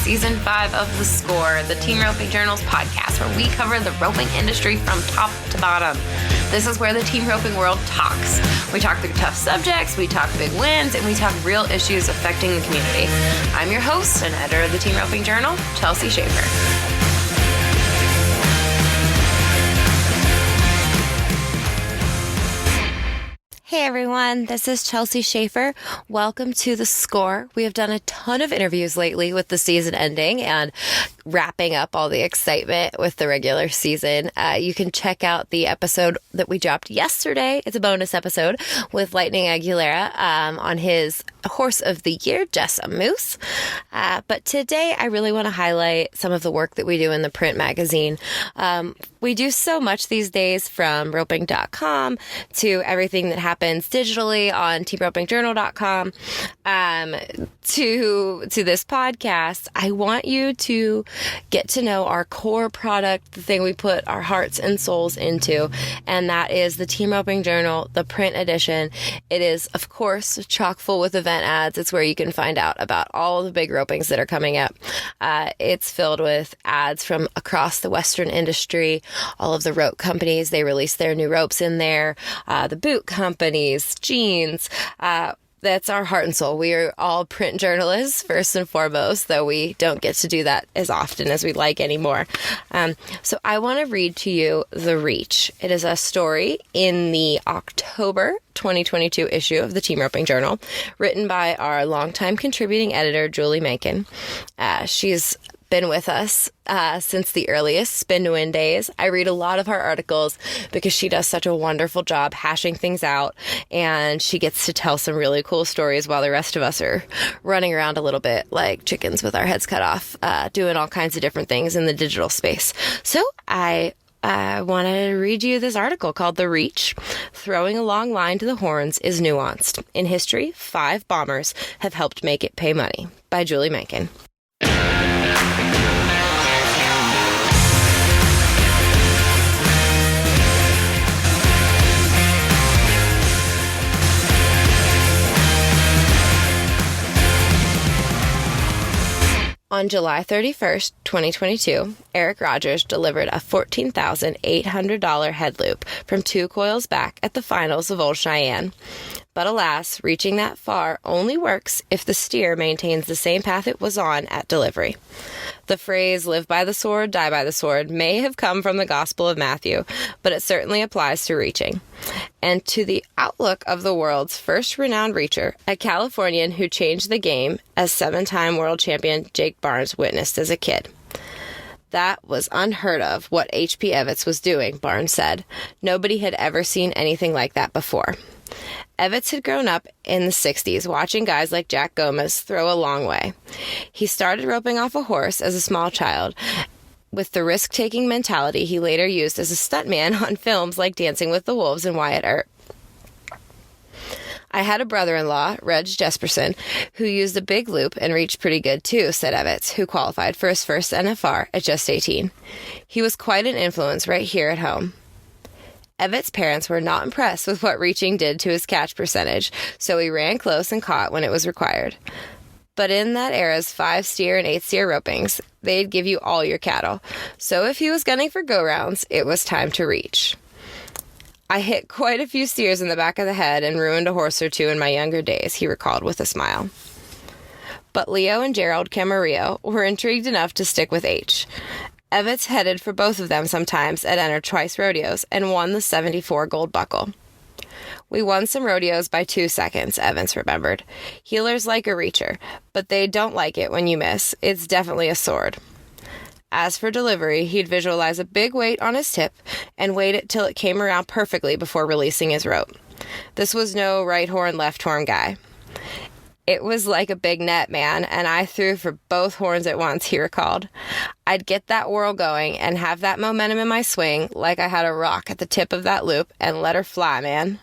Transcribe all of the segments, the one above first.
Season 5 of The Score, the Team Roping Journal's podcast, where we cover the roping industry from top to bottom. This is where the team roping world talks. We talk through tough subjects, we talk big wins, and we talk real issues affecting the community. I'm your host and editor of the Team Roping Journal, Chelsea Schaefer. Hey everyone, this is Chelsea Schaefer. Welcome to The Score. We have done a ton of interviews lately with the season ending and wrapping up all the excitement with the regular season. You can check out the episode that we dropped yesterday. It's a bonus episode with Lightning Aguilera on his Horse of the Year, Jessa Moose. But today I really want to highlight some of the work that we do in the print magazine. We do so much these days, from roping.com to everything that happens digitally on teamropingjournal.com to this podcast. I want you to get to know our core product, the thing we put our hearts and souls into, and that is the Team Roping Journal, the print edition. It is, of course, chock full with event ads. It's where you can find out about all the big ropings that are coming up. It's filled with ads from across the Western industry. All of the rope companies, they release their new ropes in there. The boot companies, jeans. That's our heart and soul. We are all print journalists, first and foremost, though we don't get to do that as often as we'd like anymore. So I want to read to you The Reach. It is a story in the October 2022 issue of the Team Roping Journal, written by our longtime contributing editor, Julie Mencken. She's been with us since the earliest Spin to Win days. I read a lot of her articles because she does such a wonderful job hashing things out, and she gets to tell some really cool stories while the rest of us are running around a little bit like chickens with our heads cut off, doing all kinds of different things in the digital space. So I want to read you this article called The Reach. Throwing a long line to the horns is nuanced. In history, 5 bombers have helped make it pay money, by Julie Mencken. On July 31st, 2022, Eric Rogers delivered a $14,800 head loop from 2 coils back at the finals of Old Cheyenne. But alas, reaching that far only works if the steer maintains the same path it was on at delivery. The phrase, live by the sword, die by the sword, may have come from the Gospel of Matthew, but it certainly applies to reaching. And to the outlook of the world's first renowned reacher, a Californian who changed the game, as 7-time world champion Jake Barnes witnessed as a kid. That was unheard of what H.P. Evetts was doing, Barnes said. Nobody had ever seen anything like that before. Evetts had grown up in the 60s watching guys like Jack Gomez throw a long way. He started roping off a horse as a small child with the risk-taking mentality he later used as a stuntman on films like Dancing with the Wolves and Wyatt Earp. I had a brother-in-law, Reg Jesperson, who used a big loop and reached pretty good too, said Evetts, who qualified for his first NFR at just 18. He was quite an influence right here at home. Evetts' parents were not impressed with what reaching did to his catch percentage, so he ran close and caught when it was required. But in that era's 5-steer and 8-steer ropings, they'd give you all your cattle. So if he was gunning for go-rounds, it was time to reach. I hit quite a few steers in the back of the head and ruined a horse or two in my younger days, he recalled with a smile. But Leo and Gerald Camarillo were intrigued enough to stick with H. Evetts headed for both of them sometimes at Enter Twice rodeos and won the 74 gold buckle. We won some rodeos by 2 seconds, Evans remembered. Healers like a reacher, but they don't like it when you miss. It's definitely a sword. As for delivery, he'd visualize a big weight on his tip and wait it till it came around perfectly before releasing his rope. This was no right horn, left horn guy. It was like a big net, man, and I threw for both horns at once, he recalled. I'd get that whirl going and have that momentum in my swing like I had a rock at the tip of that loop and let her fly, man.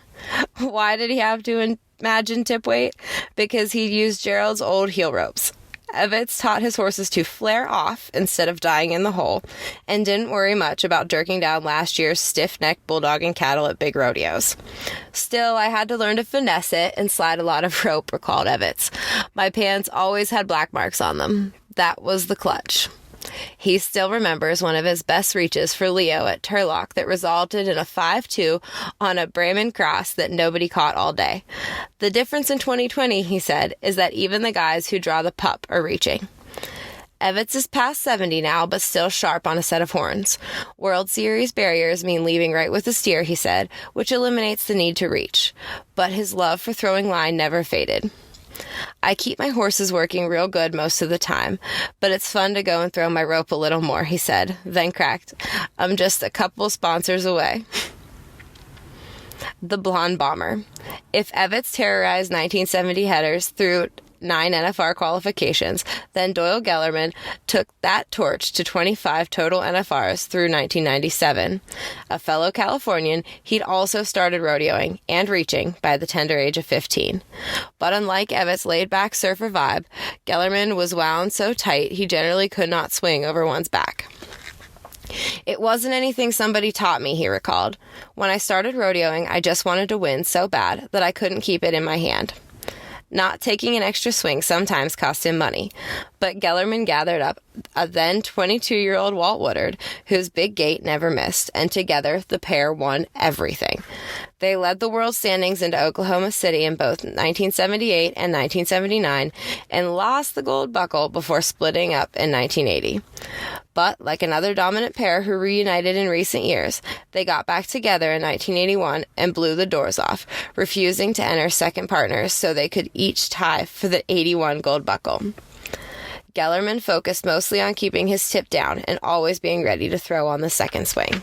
Why did he have to imagine tip weight? Because he'd used Gerald's old heel ropes. Evetts taught his horses to flare off instead of dying in the hole, and didn't worry much about jerking down last year's stiff-necked bulldogging cattle at big rodeos. Still, I had to learn to finesse it and slide a lot of rope, recalled Evetts. My pants always had black marks on them. That was the clutch. He still remembers one of his best reaches for Leo at Turlock that resulted in a 5-2 on a Brahman cross that nobody caught all day. The difference in 2020, he said, is that even the guys who draw the pup are reaching. Evetts is past 70 now, but still sharp on a set of horns. World Series barriers mean leaving right with the steer, he said, which eliminates the need to reach. But his love for throwing line never faded. I keep my horses working real good most of the time, but it's fun to go and throw my rope a little more, he said, then cracked. I'm just a couple sponsors away. The Blonde Bomber. If Evetts terrorized 1970 headers through 9 NFR qualifications, then Doyle Gellerman took that torch to 25 total NFRs through 1997. A fellow Californian, he'd also started rodeoing and reaching by the tender age of 15. But unlike Evetts' laid-back surfer vibe, Gellerman was wound so tight he generally could not swing over one's back. It wasn't anything somebody taught me, he recalled. When I started rodeoing, I just wanted to win so bad that I couldn't keep it in my hand. Not taking an extra swing sometimes cost him money, but Gellerman gathered up a then 22-year-old Walt Woodard, whose big gait never missed, and together the pair won everything. They led the world standings into Oklahoma City in both 1978 and 1979, and lost the gold buckle before splitting up in 1980. But, like another dominant pair who reunited in recent years, they got back together in 1981 and blew the doors off, refusing to enter second partners so they could each tie for the 81 gold buckle. Gellerman focused mostly on keeping his tip down and always being ready to throw on the second swing.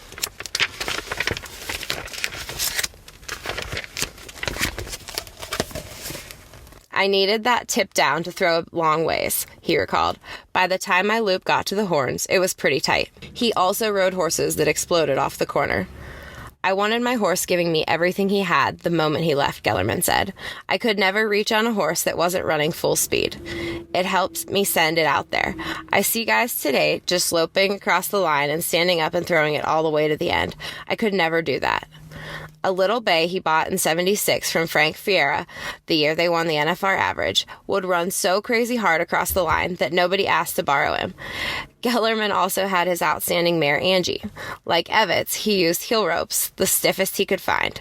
I needed that tip down to throw a long ways, he recalled. By the time my loop got to the horns, it was pretty tight. He also rode horses that exploded off the corner. I wanted my horse giving me everything he had the moment he left, Gellerman said. I could never reach on a horse that wasn't running full speed. It helped me send it out there. I see guys today just loping across the line and standing up and throwing it all the way to the end. I could never do that. A little bay he bought in '76 from Frank Fiera, the year they won the NFR average, would run so crazy hard across the line that nobody asked to borrow him. Gellerman also had his outstanding mare Angie. Like Evetts, he used heel ropes, the stiffest he could find.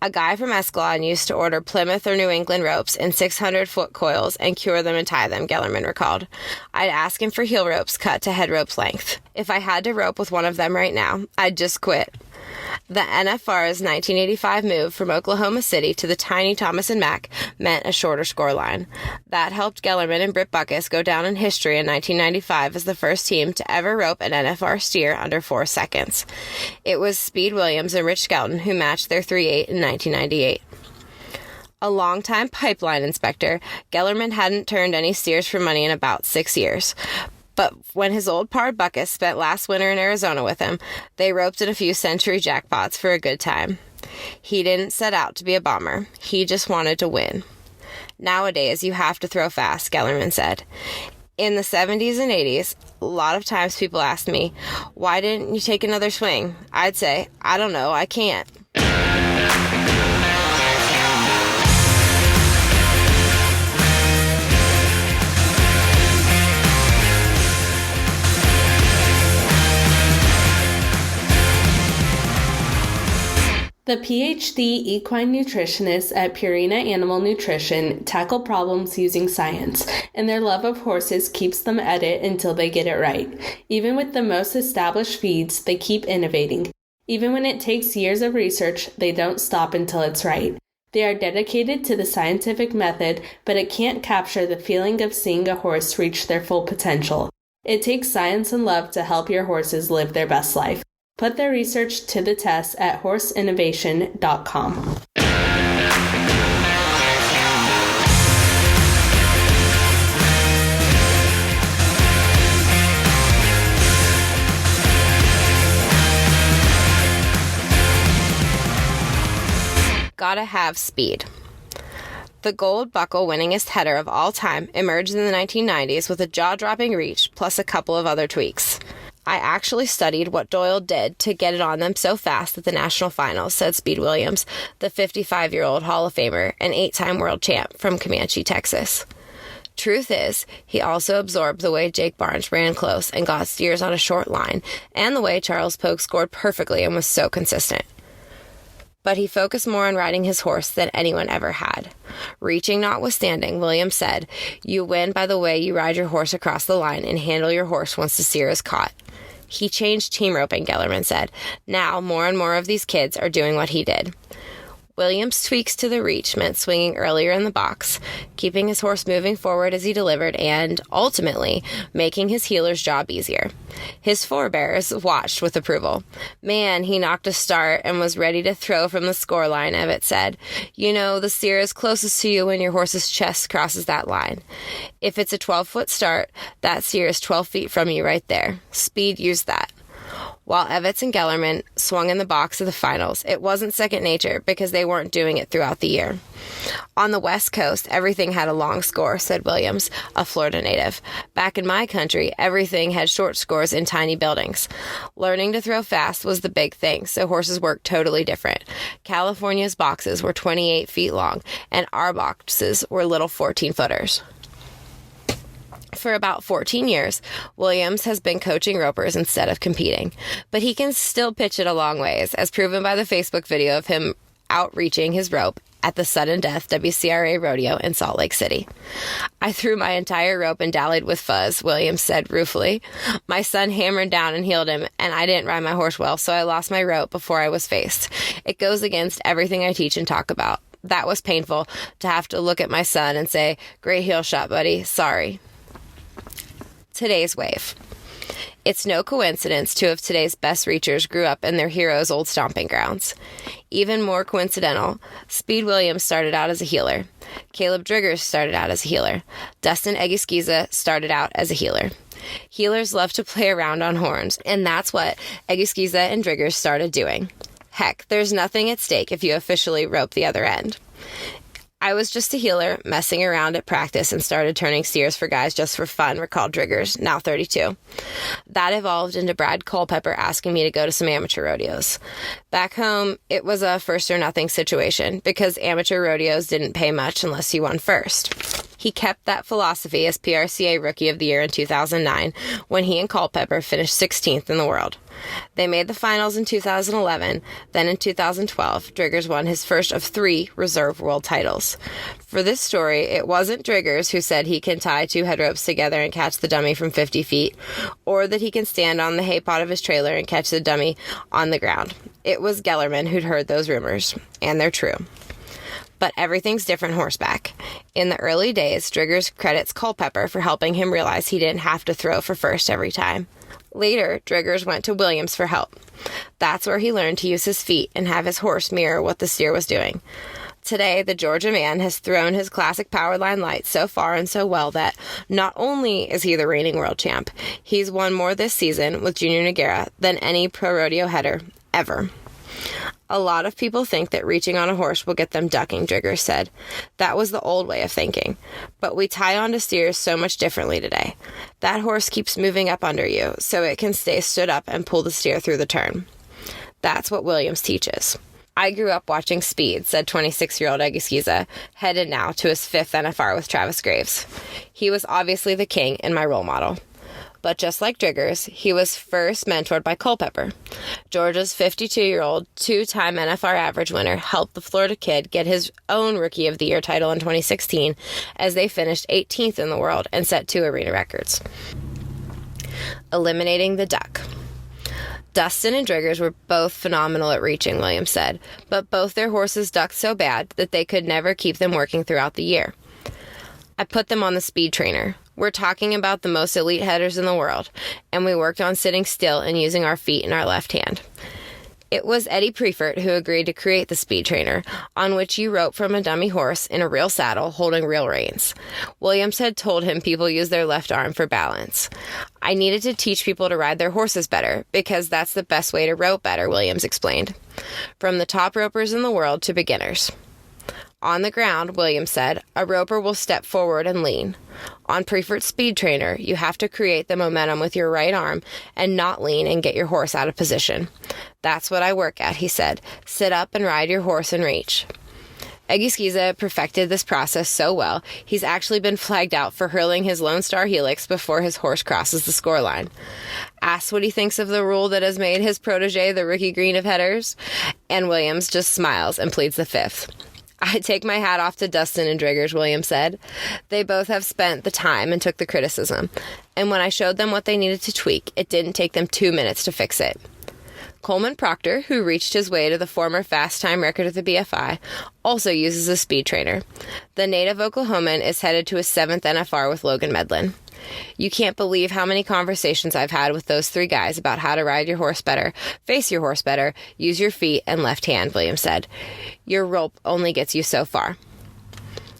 A guy from Escalon used to order Plymouth or New England ropes in 600-foot coils and cure them and tie them, Gellerman recalled. I'd ask him for heel ropes cut to head rope's length. If I had to rope with one of them right now, I'd just quit. The NFR's 1985 move from Oklahoma City to the tiny Thomas & Mack meant a shorter scoreline. That helped Gellerman and Britt Buckus go down in history in 1995 as the first team to ever rope an NFR steer under 4 seconds. It was Speed Williams and Rich Skelton who matched their 3.8 in 1998. A longtime pipeline inspector, Gellerman hadn't turned any steers for money in about 6 years. But when his old pard Buckus spent last winter in Arizona with him, they roped in a few century jackpots for a good time. He didn't set out to be a bomber. He just wanted to win. Nowadays, you have to throw fast, Gellerman said. In the 70s and 80s, a lot of times people asked me, why didn't you take another swing? I'd say, I don't know, I can't. The PhD equine nutritionists at Purina Animal Nutrition tackle problems using science, and their love of horses keeps them at it until they get it right. Even with the most established feeds, they keep innovating. Even when it takes years of research, they don't stop until it's right. They are dedicated to the scientific method, but it can't capture the feeling of seeing a horse reach their full potential. It takes science and love to help your horses live their best life. Put their research to the test at horseinnovation.com. Gotta have speed. The gold buckle winningest header of all time emerged in the 1990s with a jaw-dropping reach plus a couple of other tweaks. I actually studied what Doyle did to get it on them so fast at the national finals, said Speed Williams, the 55-year-old Hall of Famer and 8-time world champ from Comanche, Texas. Truth is, he also absorbed the way Jake Barnes ran close and got steers on a short line, and the way Charles Pogue scored perfectly and was so consistent. But he focused more on riding his horse than anyone ever had. Reaching notwithstanding, Williams said, "You win by the way you ride your horse across the line and handle your horse once the steer is caught." He changed team roping, Gellerman said. Now, more and more of these kids are doing what he did. Williams' tweaks to the reach meant swinging earlier in the box, keeping his horse moving forward as he delivered, and, ultimately, making his heeler's job easier. His forebears watched with approval. "Man, he knocked a start and was ready to throw from the scoreline," Evett said. "You know, the steer is closest to you when your horse's chest crosses that line. If it's a 12-foot start, that steer is 12 feet from you right there. Speed used that." While Evetts and Gellerman swung in the box of the finals, it wasn't second nature because they weren't doing it throughout the year. "On the West Coast, everything had a long score," said Williams, a Florida native. "Back in my country, everything had short scores in tiny buildings. Learning to throw fast was the big thing, so horses worked totally different. California's boxes were 28 feet long, and our boxes were little 14-footers. For about 14 years, Williams has been coaching ropers instead of competing, but he can still pitch it a long ways, as proven by the Facebook video of him outreaching his rope at the Sudden Death WCRA Rodeo in Salt Lake City. "I threw my entire rope and dallied with fuzz," Williams said ruefully. "My son hammered down and heeled him, and I didn't ride my horse well, so I lost my rope before I was faced. It goes against everything I teach and talk about. That was painful, to have to look at my son and say, 'Great heel shot, buddy. Sorry.'" Today's wave. It's no coincidence two of today's best reachers grew up in their heroes' old stomping grounds. Even more coincidental, Speed Williams started out as a heeler. Caleb Driggers started out as a heeler. Dustin Egusquiza started out as a heeler. Heelers love to play around on horns, and that's what Egusquiza and Driggers started doing. Heck, there's nothing at stake if you officially rope the other end. "I was just a heeler, messing around at practice and started turning steers for guys just for fun," recalled Driggers, now 32. That evolved into Brad Culpepper asking me to go to some amateur rodeos. Back home, it was a first or nothing situation because amateur rodeos didn't pay much unless you won first. He kept that philosophy as PRCA Rookie of the Year in 2009 when he and Culpepper finished 16th in the world. They made the finals in 2011. Then in 2012, Driggers won his first of 3 reserve world titles. For this story, it wasn't Driggers who said he can tie 2 head ropes together and catch the dummy from 50 feet, or that he can stand on the hay pot of his trailer and catch the dummy on the ground. It was Gellerman who'd heard those rumors, and they're true. But everything's different horseback. In the early days, Driggers credits Culpepper for helping him realize he didn't have to throw for first every time. Later, Driggers went to Williams for help. That's where he learned to use his feet and have his horse mirror what the steer was doing. Today, the Georgia man has thrown his classic Powerline light so far and so well that not only is he the reigning world champ, he's won more this season with Junior Nogueira than any pro rodeo header ever. "A lot of people think that reaching on a horse will get them ducking," Driggers said. "That was the old way of thinking. But we tie onto steers so much differently today. That horse keeps moving up under you, so it can stay stood up and pull the steer through the turn." That's what Williams teaches. "I grew up watching Speed," said 26-year-old Egusquiza, headed now to his 5th NFR with Travis Graves. "He was obviously the king and my role model." But just like Driggers, he was first mentored by Culpepper. Georgia's 52-year-old, 2-time NFR average winner helped the Florida kid get his own Rookie of the Year title in 2016 as they finished 18th in the world and set 2 arena records. Eliminating the duck. Dustin and Driggers were both phenomenal at reaching, Williams said, but both their horses ducked so bad that they could never keep them working throughout the year. "I put them on the speed trainer. We're talking about the most elite headers in the world, and we worked on sitting still and using our feet in our left hand." It was Eddie Preifert who agreed to create the speed trainer, on which you rope from a dummy horse in a real saddle holding real reins. Williams had told him people use their left arm for balance. "I needed to teach people to ride their horses better, because that's the best way to rope better," Williams explained. "From the top ropers in the world to beginners." On the ground, Williams said, a roper will step forward and lean. On Preifert's speed trainer, you have to create the momentum with your right arm and not lean and get your horse out of position. "That's what I work at," he said. "Sit up and ride your horse and reach." Egusquiza perfected this process so well, he's actually been flagged out for hurling his Lone Star Helix before his horse crosses the scoreline. Asked what he thinks of the rule that has made his protege the rookie green of headers, and Williams just smiles and pleads the fifth. I take my hat off to Dustin and Driggers, Williams said. They both have spent the time and took the criticism. And when I showed them what they needed to tweak, it didn't take them 2 minutes to fix it. Coleman Proctor, who reached his way to the former fast time record at the BFI, also uses a speed trainer. The native Oklahoman is headed to his 7th NFR with Logan Medlin. You can't believe how many conversations I've had with those 3 guys about how to ride your horse better, face your horse better, use your feet and left hand, Williams said. Your rope only gets you so far.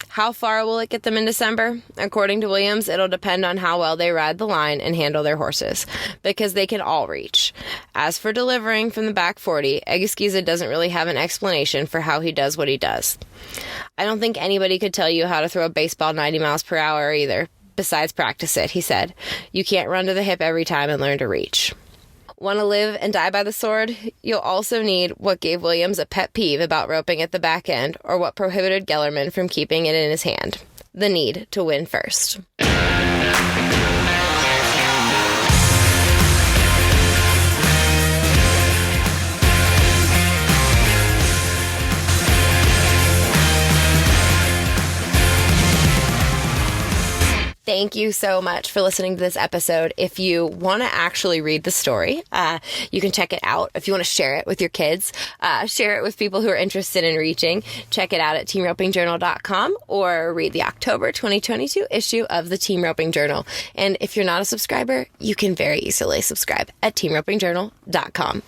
How far will it get them in December? According to Williams, it'll depend on how well they ride the line and handle their horses, because they can all reach. As for delivering from the back 40, Egusquiza doesn't really have an explanation for how he does what he does. I don't think anybody could tell you how to throw a baseball 90 miles per hour either. Besides practice it, he said. You can't run to the hip every time and learn to reach. Want to live and die by the sword? You'll also need what gave Williams a pet peeve about roping at the back end, or what prohibited Gellerman from keeping it in his hand. The need to win first. Thank you so much for listening to this episode. If you want to actually read the story, you can check it out. If you want to share it with your kids, share it with people who are interested in reaching, check it out at teamropingjournal.com or read the October 2022 issue of the Team Roping Journal. And if you're not a subscriber, you can very easily subscribe at teamropingjournal.com.